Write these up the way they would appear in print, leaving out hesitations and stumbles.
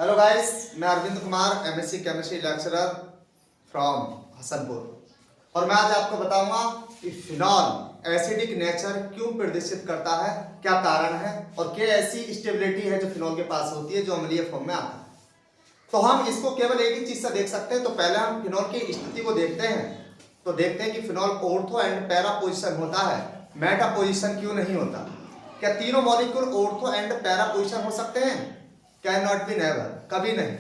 Hello guys, मैं Arvind Kumar MSc chemistry lecturer from Hasanpur और मैं आज आपको बताऊंगा कि फिनॉल एसिडिक नेचर क्यों प्रदर्शित करता है, क्या कारण है और क्या ऐसी स्टेबिलिटी है जो फिनॉल के पास होती है जो अम्लीय फॉर्म में आता है। तो हम इसको केवल एक ही चीज से देख सकते हैं। तो पहले हम फिनॉल की स्थिति को देखते हैं। तो देखते हैं कि phenol ortho and para position होता है, मेटा पोजिशन क्यों नहीं होता। क्या तीनों molecule ortho and para position हो सकते हैं? कैन नॉट बी, नेवर, कभी नहीं।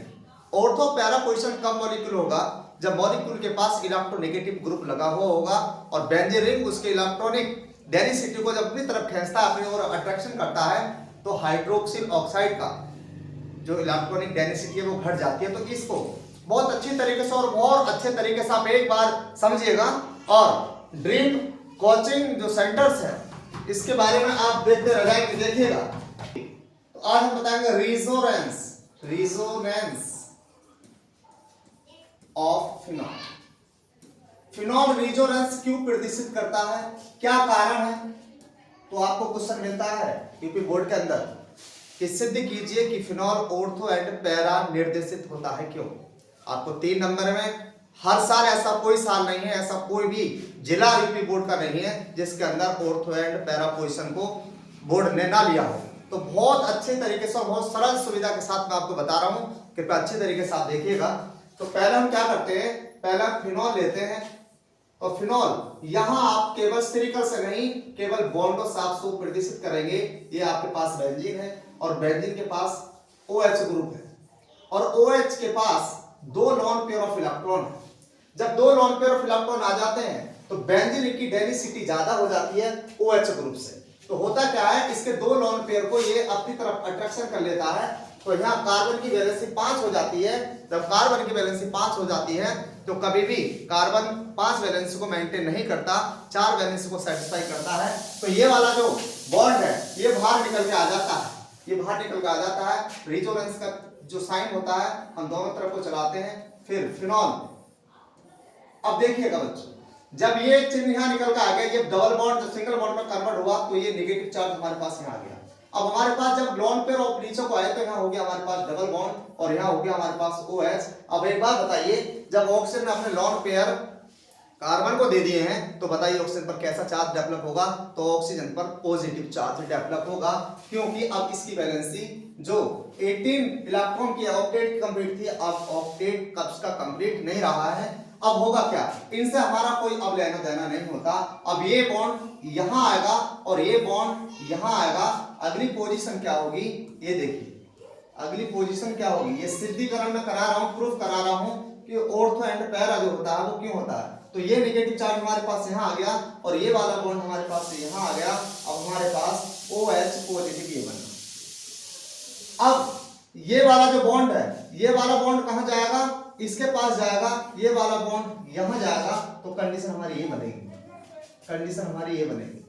ऑर्थो पैरा पोजिशन कब मॉलिक्यूल होगा? जब मॉलिक्यूल के पास इलेक्ट्रोनेगेटिव ग्रुप लगा हुआ होगा और बेंजीन रिंग उसके इलेक्ट्रॉनिक डेंसिटी को जब अपनी तरफ खींचता है, अपनी ओर अट्रैक्शन करता है, तो हाइड्रोक्सिल ऑक्साइड का जो इलेक्ट्रॉनिक डेंसिटी है वो घट जाती है। तो इसको बहुत अच्छी तरीके से और बहुत अच्छे तरीके से आप एक बार समझिएगा। और ड्रीम कोचिंग जो सेंटर्स है इसके बारे में आप देखते रह जाएंगे, देखिएगा। तो आज हम बताएंगे resonance of phenol. Phenol resonance क्यों प्रदर्शित करता है, क्या कारण है। तो आपको क्वेश्चन मिलता है यूपी बोर्ड के अंदर कि सिद्ध कीजिए कि फिनॉल ऑर्थो एंड पैरा निर्देशित होता है क्यों। आपको 3 नंबर में हर साल, ऐसा कोई साल नहीं है, ऐसा कोई भी जिला यूपी बोर्ड का नहीं है जिसके अंदर ऑर्थो एंड पैरा पोजिशन को बोर्ड ने ना लिया हो। तो बहुत अच्छे तरीके से और बहुत सरल सुविधा के साथ मैं आपको बता रहा हूं, कृपया अच्छे तरीके से आप देखिएगा। तो पहले हम क्या करते हैं, पहले हम फिनॉल लेते हैं और फिनॉल यहां आप केवल स्टेरिकल से नहीं, केवल बॉन्डों से आप इसको प्रदर्शित करेंगे। ये आपके पास बेंजीन है और बेंजीन के पास OH ग्रुप है और OH के पास 2 लॉन पेयर ऑफ इलेक्ट्रॉन है। जब 2 लॉन पेयर ऑफ इलेक्ट्रॉन आ जाते हैं तो बेंजीन की डेंसिटी ज्यादा हो जाती है OH ग्रुप से। तो होता क्या है, इसके 2 लॉन पेयर को ये अपनी तरफ अट्रैक्शन कर लेता है। तो यहाँ कार्बन की वैलेंसी 5 हो जाती है। जब कार्बन की वैलेंसी 5 हो जाती है तो कभी भी कार्बन 5 वैलेंसी को मेंटेन नहीं करता, 4 वैलेंसी को सेटिस्फाई करता है। तो ये वाला जो बॉन्ड है ये बाहर निकल के आ जाता है, ये बाहर निकल के आ जाता है। रेजोनेंस का जो साइन होता है हम दोनों तरफ को चलाते हैं, फिर फिनॉल। अब देखिएगा बच्चों, जब ये चिन्ह यहां निकल के आ गया, ये डबल बॉन्ड सिंगल बॉन्ड में कन्वर्ट हुआ तो ये नेगेटिव चार्ज हमारे पास यहां आ गया। अब हमारे पास जब लॉन पेयर ऑफ नीचे को आए तो यहां हो गया हमारे पास डबल बॉन्ड और यहां हो गया हमारे पास OH। अब एक बात बताइए, जब ऑक्सीजन ने अपने लॉन पेयर कार्बन को दे दिए हैं तो बताइए ऑक्सीजन पर कैसा चार्ज डेवलप होगा। तो ऑक्सीजन पर पॉजिटिव चार्ज डेवलप होगा, क्योंकि अब इसकी वैलेंसी जो 18 इलेक्ट्रॉन की ऑक्टेट कंप्लीट थी, अब ऑक्टेट कब्ज का कंप्लीट नहीं रहा है। अब होगा क्या, इनसे हमारा कोई अब लेना देना नहीं होता। अब ये बॉन्ड यहां आएगा और ये बॉन्ड यहां आएगा। अगली पोजीशन क्या होगी ये देखिए, अगली पोजीशन क्या होगी, ये सिद्धिकरण में करा रहा हूं, प्रूफ करा रहा हूं कि ऑर्थो एंड पैरा जो होता है वो क्यों होता है। तो ये नेगेटिव चार्ज हमारे पास यहां आ गया और ये वाला बॉन्ड हमारे पास से यहां आ गया। अब हमारे पास OH पॉजिटिव ये बना। अब ये वाला जो बॉन्ड है, ये वाला बॉन्ड कहां जाएगा, इसके पास जाएगा। ये वाला बॉन्ड यहां जाएगा। तो कंडीशन हमारी ये बनेगी, कंडीशन हमारी ये बनेगी,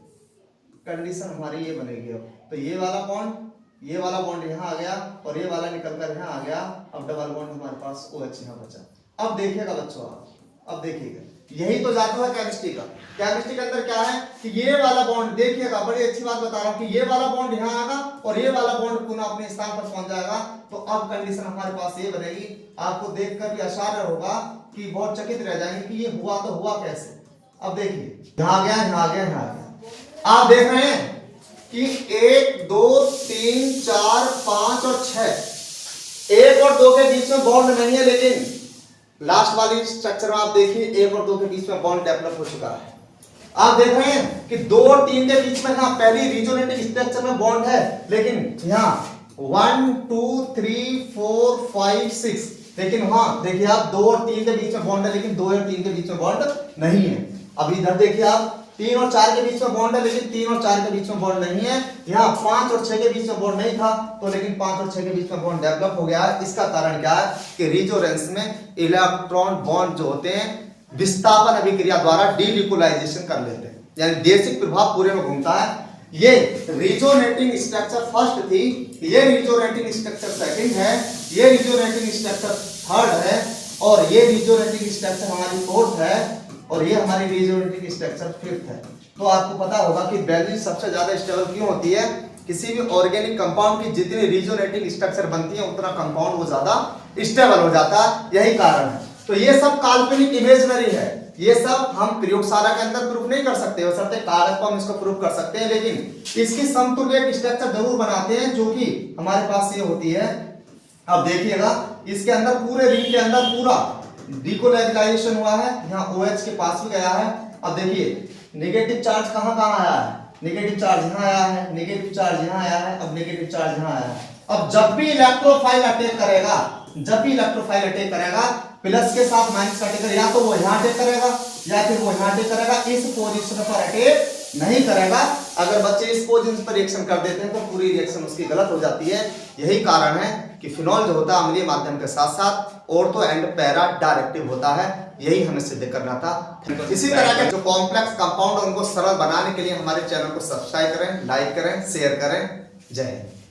कंडीशन हमारी ये बनेगी। अब तो ये वाला बॉन्ड यहां आ गया और ये वाला निकलकर यहां आ गया। अब डबल बॉन्ड हमारे पास OH यहां बचा। अब देखिएगा बच्चों, आप अब देखिएगा, यही तो जादू है केमिस्ट्री का। केमिस्ट्री के अंदर क्या है कि ये वाला बॉन्ड देखिएगा, बड़ी अच्छी बात बता रहा हूं कि ये वाला बॉन्ड यहां आएगा और ये वाला बॉन्ड पुनः अपने स्थान पर पहुंच जाएगा। तो अब कंडीशन हमारे पास ये बनेगी। आपको देखकर भी आश्चर्य होगा कि बहुत चकित रह जाएंगे कि ये हुआ तो हुआ कैसे। अब देखिए, यहां आ गया, यहां आ गया, यहां आ गया। आप देख रहे हैं कि 1 2 3 4 5 और 6, 1 और 2 के बीच में बॉन्ड नहीं है, लेकिन लास्ट वाली स्ट्रक्चर में आप देखिए 1 और 2 के बीच में बॉन्ड डेवलप हो चुका है। आप देख रहे हैं कि 2 और 3 के बीच में यहां पहली रेजोनेटिव स्ट्रक्चर में बॉन्ड है, लेकिन यहां 1 2 3 4 5 6, लेकिन वहां देखिए आप 2 और 3 के बीच में बॉन्ड है, लेकिन 2 और 3 के बीच में बॉन्ड नहीं है। अब इधर देखिए आप 3 और 4 के बीच में बॉन्ड है, लेकिन 3 और 4 के बीच में बॉन्ड नहीं है। यहाँ 5 और 6 के बीच में बॉन्ड नहीं था, तो लेकिन 5 और 6 के बीच में बॉन्ड डेवलप हो गया। इसका कारण क्या है कि रेजोनेंस में इलेक्ट्रॉन बॉन्ड जो होते हैं विस्थापन अभिक्रिया द्वारा डीलिकुलाइजेशन कर लेते हैं, यानी देशिक प्रभाव पूरे में घूमता है। ये रेजोनेटिंग स्ट्रक्चर फर्स्ट थी, ये रेजोनेटिंग स्ट्रक्चर सेकंड है, ये रेजोनेटिंग स्ट्रक्चर थर्ड है और ये रेजोनेटिंग स्ट्रक्चर हमारी फोर्थ है और ये हमारी रेजोनेटिंग स्ट्रक्चर फिफ्थ है। तो आपको पता होगा कि बेंजीन सबसे ज्यादा स्टेबल क्यों होती है, किसी भी ऑर्गेनिक कंपाउंड की जितनी रिजोनेटिंग स्ट्रक्चर बनती है उतना कंपाउंड वो ज्यादा स्टेबल हो जाता है, यही कारण है। तो ये सब काल्पनिक इमेजनरी है, ये सब हम प्रयोगशाला के अंदर प्रूफ नहीं कर सकते, बशर्ते कागज पर हम इसको प्रूफ कर सकते हैं, लेकिन इसकी समतुल्य स्ट्रक्चर जरूर बनाते हैं जो कि हमारे पास ये होती है। अब देखिएगा इसके अंदर पूरे रिंग के अंदर पूरा डिकोलाइजेशन हुआ है, यहाँ OH के पास भी गया है। अब देखिए नेगेटिव चार्ज कहाँ कहाँ आया है, नेगेटिव चार्ज यहाँ आया है, नेगेटिव चार्ज यहाँ आया है, अब नेगेटिव चार्ज यहाँ आया है। अब जब भी इलेक्ट्रोफाइल अटैक करेगा, जब भी इलेक्ट्रोफाइल अटैक करेगा प्लस के साथ माइनस का अटैक, या तो वो यहाँ अटैक करेगा या फिर वो यहाँ अटैक करेगा, इस पोजीशन पर अटैक नहीं करेगा। अगर बच्चे इस पोजीशन पर रिएक्शन कर देते हैं तो पूरी रिएक्शन उसकी गलत हो जाती है। यही कारण है कि फिनॉल जो होता है अम्लीय माध्यम के साथ साथ ऑर्थो एंड पैरा डायरेक्टिव होता है, यही हमें सिद्ध करना था। इसी तरह के जो कॉम्प्लेक्स कंपाउंड उनको सरल बनाने के लिए हमारे चैनल को सब्सक्राइब करें, लाइक करें, शेयर करें। जय हिंद।